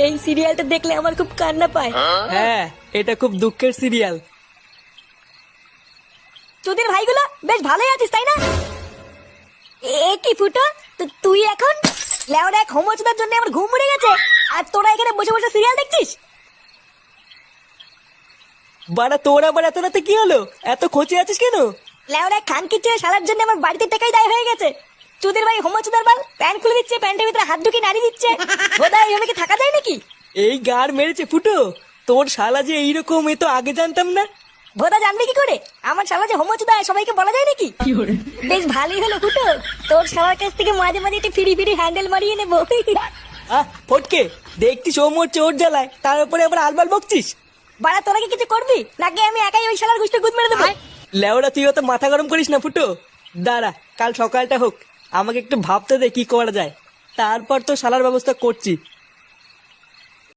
এই সিরিয়ালটা দেখলে আমার খুব কান্না পায়। হ্যাঁ, এটা খুব দুঃখের সিরিয়াল। তোদের ভাইগুলো বেশ ভালোই আছিস তাই না? এ কি ফুটো, তুই এখন লেওরা এক হোমোচোদার জন্য আমার ঘুম উড়ে গেছে, আর তোরা এখানে বসে বসে সিরিয়াল দেখছিস? বাড়া তোর আবার এত রাতে কি হলো? এত খোঁচে আছিস কেন? লেওরা খানকি ছেড়ে সারার জন্য আমার বাড়িতে টাকাই দায় হয়ে গেছে। তোদের ভাই হোমোচোদার বাল প্যান্ট খুলে দিচ্ছে, প্যান্টের ভিতরে হাত ঢুকিয়ে নাড়ি দিচ্ছে। বোধ এইভাবে কি থাকা যায় নাকি? এই গার মেরেছে ফুটো, তোর শালা যে এইরকম, এ তো আগে জানতাম না। ভোদা জানবে কি করে আমার শালা যে হোমোচোদা সবাইকে বলা যায় নাকি? বেশ ভালোই হলো ফুটো, তোর শালার কাছ থেকে মাঝে মাঝে একটু ফিরি ফিরি হ্যান্ডেল মারিয়ে নেবো। ফটকে, দেখছিস ও মোর চোর জ্বালায়, তার উপরে আবার আলবাল বকছিস। বাড়া তোরা কি কিছু করবি নাকি আমি একাই ওই শালার গুষ্টি গুদ মেরে দেবো? লেওড়া তুই অত মাথা গরম করিস না ফুটো। দাঁড়া, কাল সকালটা হোক, আমাকে একটু ভাবতে দে কি করা যায়, তারপর তো শালার ব্যবস্থা করছি।